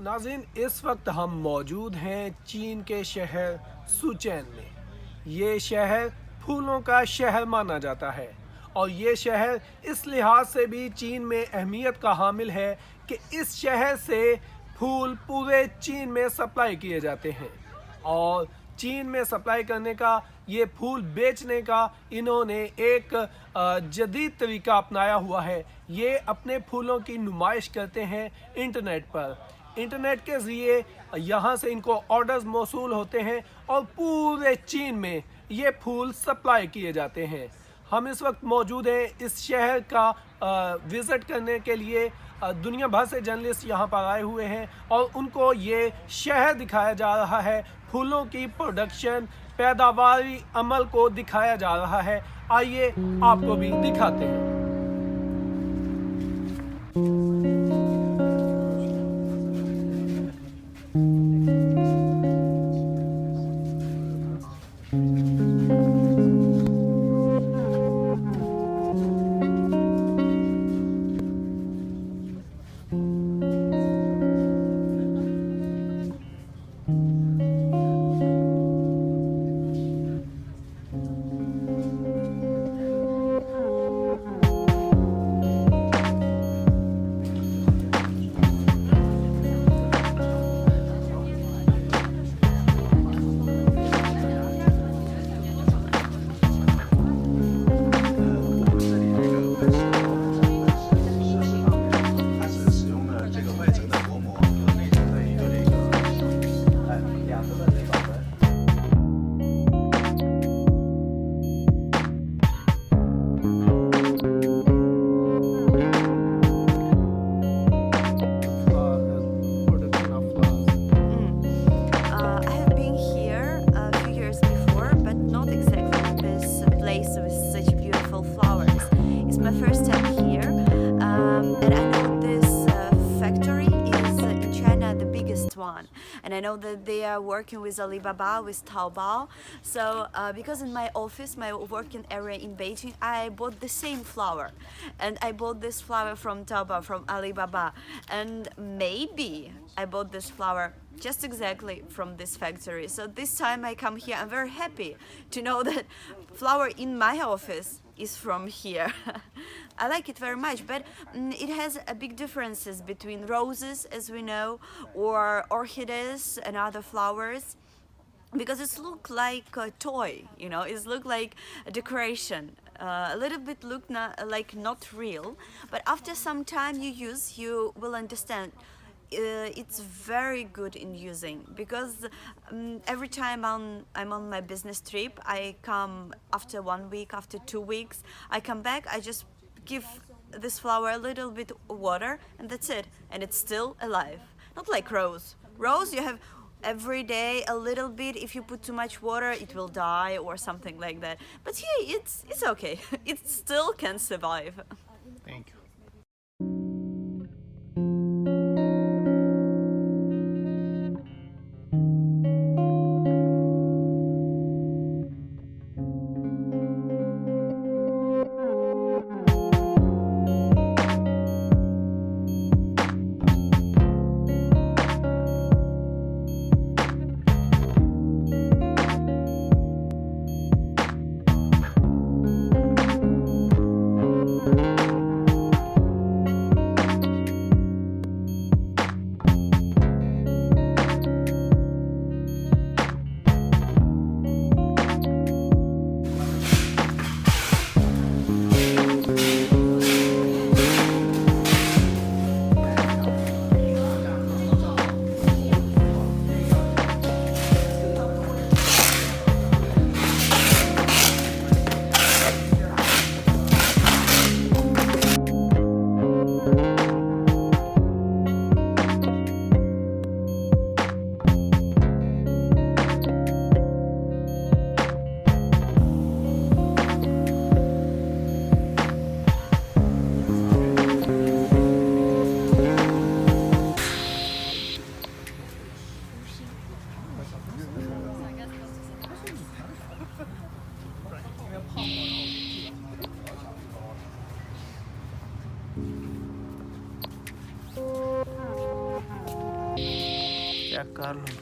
नाज़रीन, इस वक्त हम मौजूद हैं चीन के शहर सुचेन में। ये शहर फूलों का शहर माना जाता है और ये शहर इस लिहाज से भी चीन में अहमियत का हामिल है कि इस शहर से फूल पूरे चीन में सप्लाई किए जाते हैं और चीन में सप्लाई करने का, ये फूल बेचने का इन्होंने एक जदीद तरीका अपनाया हुआ है। ये अपने फूलों की नुमाइश करते हैं इंटरनेट पर। इंटरनेट के ज़रिए यहाँ से इनको ऑर्डर्स मौसूल होते हैं और पूरे चीन में ये फूल सप्लाई किए जाते हैं। हम इस वक्त मौजूद हैं इस शहर का विज़िट करने के लिए। दुनिया भर से जर्नलिस्ट यहाँ पर आए हुए हैं और उनको ये शहर दिखाया जा रहा है, फूलों की प्रोडक्शन, पैदावारी अमल को दिखाया जा रहा है। आइए आपको भी दिखाते हैं। And I know that they are working with Alibaba, with Taobao. So because in my office, my working area in Beijing, I bought the same flower. And I bought this flower from Taobao, from Alibaba. And maybe I bought this flower just exactly from this factory. So this time I come here, I'm very happy to know that flower in my office is from here. I like it very much, but it has a big differences between roses, as we know, or orchids and other flowers, because it look like a toy, you know, it look like a decoration. A little bit look like not real, but after some time you use, you will understand it's very good in using, because every time I'm on my business trip, I come after 1 week, after 2 weeks, I come back, I just give this flower a little bit of water and that's it, and it's still alive. Not like rose. Rose you have every day a little bit. If you put too much water it will die or something like that, but here it's okay. It still can survive. Thank you. Check कर लूँ